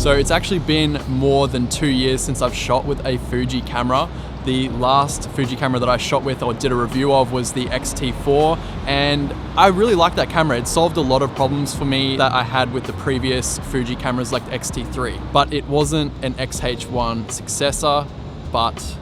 So it's actually been more than 2 years since I've shot with a Fuji camera. The last Fuji camera that I shot with or did a review of was the X-T4, and I really like that camera. It solved a lot of problems for me that I had with the previous Fuji cameras like the X-T3. But it wasn't an X-H1 successor, but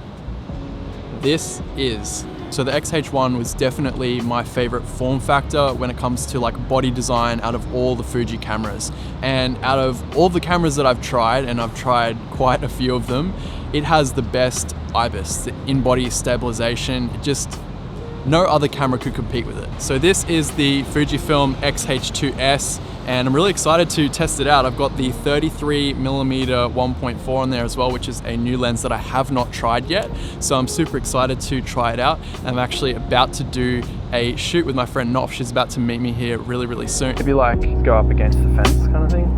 this is. So the X-H1 was definitely my favorite form factor when it comes to like body design out of all the Fuji cameras. And out of all the cameras that I've tried, and I've tried quite a few of them, it has the best IBIS, the in-body stabilization. Just no other camera could compete with it. So this is the Fujifilm Xh2s, and I'm really excited to test it out. I've got the 33mm 1.4 on there as well, which is a new lens that I have not tried yet. So I'm super excited to try it out. I'm actually about to do a shoot with my friend Noph. She's about to meet me here really soon. Maybe like go up against the fence kind of thing.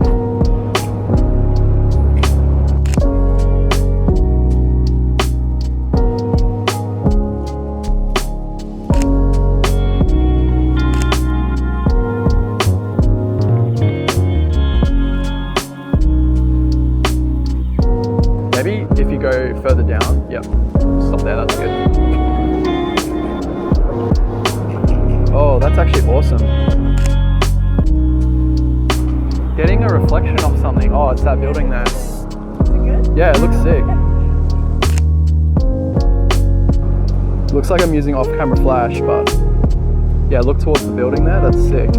Maybe if you go further down, yep, stop there, that's good. Oh, that's actually awesome. Getting a reflection of something. Oh, it's that building there. Is it good? Yeah, it looks sick. Looks like I'm using off-camera flash, but yeah, look towards the building there, that's sick.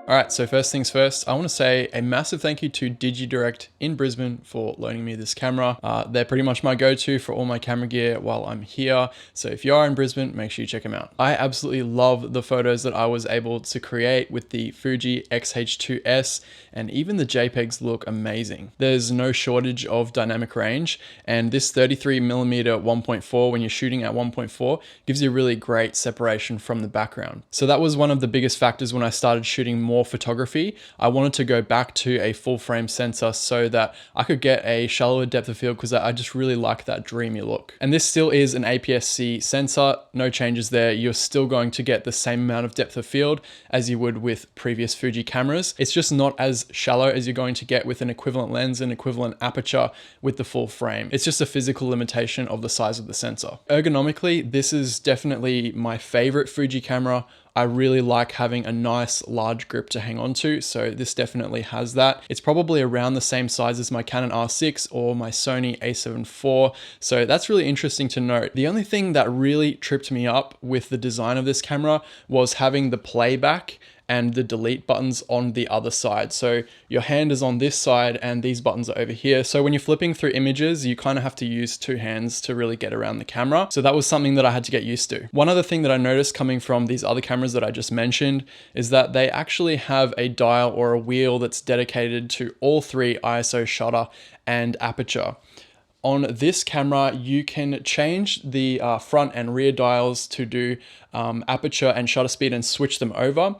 All right, so first things first, I want to say a massive thank you to DigiDirect in Brisbane for loaning me this camera. They're pretty much my go-to for all my camera gear while I'm here. So if you are in Brisbane, make sure you check them out. I absolutely love the photos that I was able to create with the Fuji X-H2s, and even the JPEGs look amazing. There's no shortage of dynamic range, and this 33mm 1.4, when you're shooting at 1.4, gives you really great separation from the background. So that was one of the biggest factors when I started shooting more photography. I wanted to go back to a full frame sensor so that I could get a shallower depth of field, because I just really like that dreamy look. And this still is an APS-C sensor, no changes there. You're still going to get the same amount of depth of field as you would with previous Fuji cameras. It's just not as shallow as you're going to get with an equivalent lens and equivalent aperture with the full frame. It's just a physical limitation of the size of the sensor. Ergonomically, this is definitely my favorite Fuji camera. I really like having a nice large grip to hang on to, so this definitely has that. It's probably around the same size as my Canon R6 or my Sony a7 IV, so that's really interesting to note. The only thing that really tripped me up with the design of this camera was having the playback and the delete buttons on the other side. So your hand is on this side and these buttons are over here. So when you're flipping through images, you kind of have to use two hands to really get around the camera. So that was something that I had to get used to. One other thing that I noticed coming from these other cameras that I just mentioned is that they actually have a dial or a wheel that's dedicated to all three ISO, shutter, and aperture. On this camera, you can change the front and rear dials to do aperture and shutter speed and switch them over.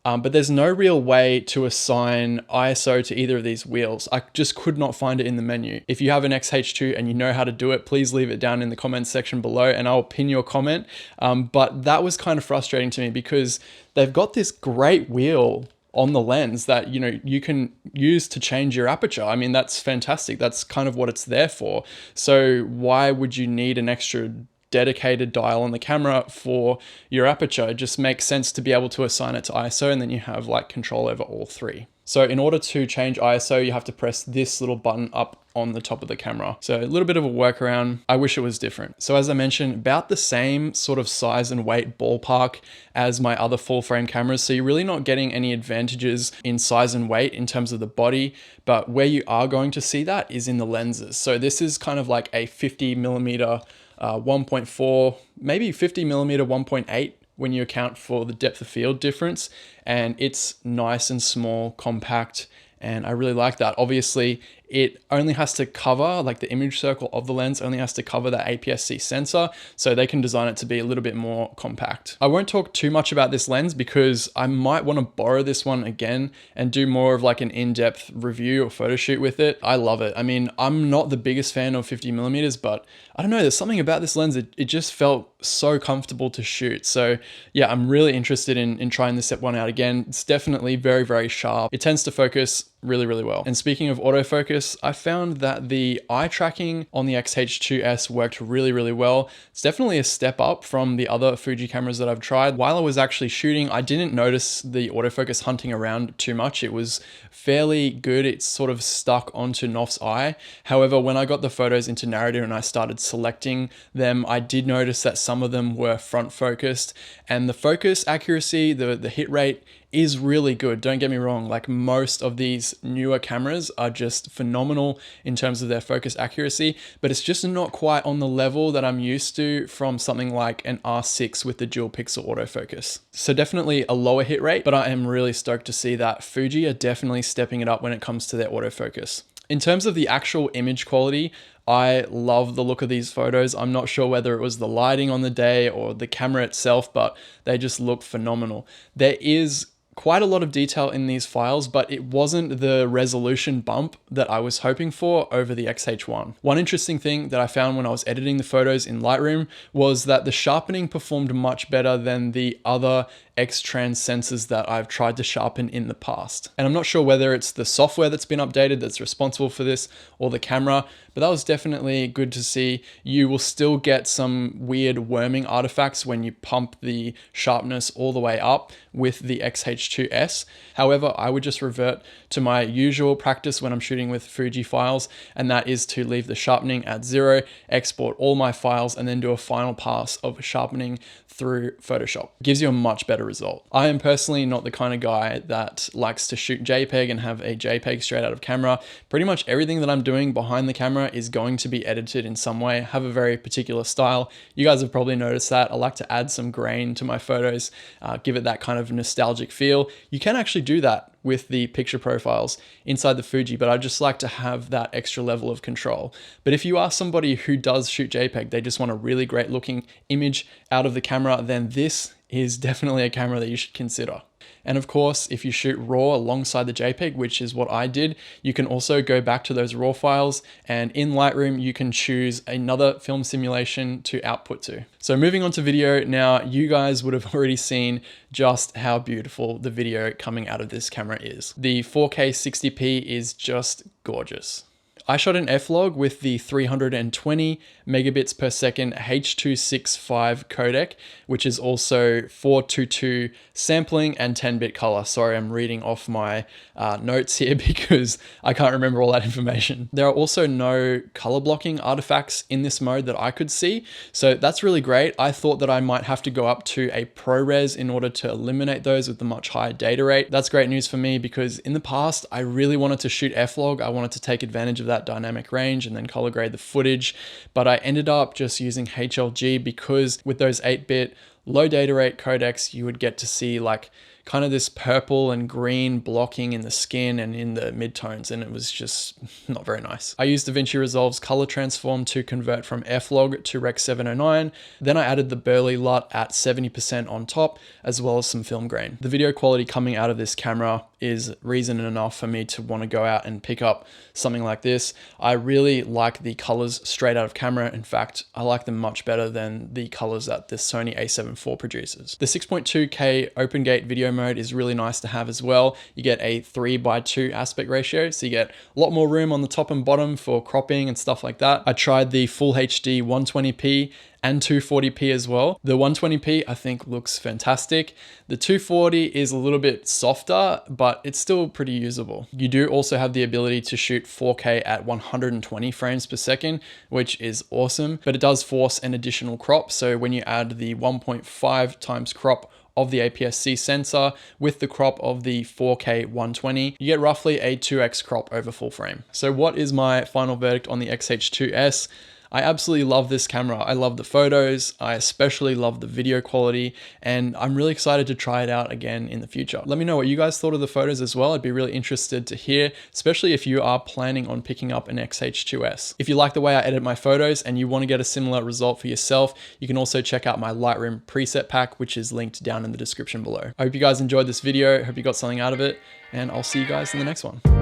but there's no real way to assign ISO to either of these wheels. I just could not find it in the menu. If you have an X-H2 and you know how to do it, please leave it down in the comments section below and I'll pin your comment. But that was kind of frustrating to me because they've got this great wheel on the lens that, you know, you can use to change your aperture. I mean, that's fantastic. That's kind of what it's there for. So why would you need an extra dedicated dial on the camera for your aperture? It just makes sense to be able to assign it to ISO and then you have like control over all three. So in order to change ISO, you have to press this little button up on the top of the camera. So a little bit of a workaround. I wish it was different. So as I mentioned, about the same sort of size and weight ballpark as my other full frame cameras. So you're really not getting any advantages in size and weight in terms of the body, but where you are going to see that is in the lenses. So this is kind of like a 50mm 1.4, maybe 50mm 1.8 when you account for the depth of field difference, and it's nice and small, compact, and I really like that. Obviously, it only has to cover, like the image circle of the lens only has to cover that APS-C sensor, so they can design it to be a little bit more compact. I won't talk too much about this lens because I might want to borrow this one again and do more of like an in-depth review or photo shoot with it. I love it. I mean, I'm not the biggest fan of 50mm, but I don't know, there's something about this lens, it just felt so comfortable to shoot. So yeah, I'm really interested in trying this one out again. It's definitely very, very sharp. It tends to focus really, really well. And speaking of autofocus, I found that the eye tracking on the Xh2s worked really, really well. It's definitely a step up from the other Fuji cameras that I've tried. While I was actually shooting, I didn't notice the autofocus hunting around too much. It was fairly good. It's sort of stuck onto Noph's eye. However, when I got the photos into narrative and I started selecting them, I did notice that some of them were front focused, and the focus accuracy, the hit rate is really good. Don't get me wrong, like most of these newer cameras are just phenomenal in terms of their focus accuracy, but it's just not quite on the level that I'm used to from something like an R6 with the dual pixel autofocus. So definitely a lower hit rate, but I am really stoked to see that Fuji are definitely stepping it up when it comes to their autofocus. In terms of the actual image quality, I love the look of these photos. I'm not sure whether it was the lighting on the day or the camera itself, but they just look phenomenal. There is quite a lot of detail in these files, but it wasn't the resolution bump that I was hoping for over the Xh1. One interesting thing that I found when I was editing the photos in Lightroom was that the sharpening performed much better than the other X-Trans sensors that I've tried to sharpen in the past. And I'm not sure whether it's the software that's been updated that's responsible for this or the camera, but that was definitely good to see. You will still get some weird worming artifacts when you pump the sharpness all the way up with the Xh2s. However, I would just revert to my usual practice when I'm shooting with Fuji files, and that is to leave the sharpening at 0, export all my files, and then do a final pass of sharpening through Photoshop. It gives you a much better result. I am personally not the kind of guy that likes to shoot JPEG and have a JPEG straight out of camera. Pretty much everything that I'm doing behind the camera is going to be edited in some way. I have a very particular style. You guys have probably noticed that. I like to add some grain to my photos, give it that kind of nostalgic feel. You can actually do that with the picture profiles inside the Fuji, but I just like to have that extra level of control. But if you are somebody who does shoot JPEG, they just want a really great looking image out of the camera, then this is definitely a camera that you should consider. And of course, if you shoot RAW alongside the JPEG, which is what I did, you can also go back to those RAW files, and in Lightroom, you can choose another film simulation to output to. So moving on to video now, you guys would have already seen just how beautiful the video coming out of this camera is. The 4K 60p is just gorgeous. I shot an F-Log with the 320 megabits per second H.265 codec, which is also 422 sampling and 10-bit color. Sorry, I'm reading off my notes here because I can't remember all that information. There are also no color blocking artifacts in this mode that I could see, so that's really great. I thought that I might have to go up to a ProRes in order to eliminate those with the much higher data rate. That's great news for me because in the past, I really wanted to shoot F-Log. I wanted to take advantage of that dynamic range and then color grade the footage, but I ended up just using HLG because with those 8-bit low data rate codecs, you would get to see like kind of this purple and green blocking in the skin and in the midtones, and it was just not very nice. I used DaVinci Resolve's color transform to convert from F-Log to Rec 709. Then I added the Burley LUT at 70% on top, as well as some film grain. The video quality coming out of this camera is reason enough for me to want to go out and pick up something like this. I really like the colors straight out of camera. In fact, I like them much better than the colors that the Sony a7 IV produces. The 6.2K open gate video mode is really nice to have as well. You get a 3:2 aspect ratio, so you get a lot more room on the top and bottom for cropping and stuff like that. I tried the full HD 120p and 240p as well. The 120p I think looks fantastic. The 240 is a little bit softer, but it's still pretty usable. You do also have the ability to shoot 4K at 120 frames per second, which is awesome, but it does force an additional crop. So when you add the 1.5 times crop of the APS-C sensor with the crop of the 4K 120, you get roughly a 2x crop over full frame. So what is my final verdict on the X-H2s? I absolutely love this camera. I love the photos. I especially love the video quality, and I'm really excited to try it out again in the future. Let me know what you guys thought of the photos as well. I'd be really interested to hear, especially if you are planning on picking up an X-H2s. If you like the way I edit my photos and you want to get a similar result for yourself, you can also check out my Lightroom preset pack, which is linked down in the description below. I hope you guys enjoyed this video. I hope you got something out of it, and I'll see you guys in the next one.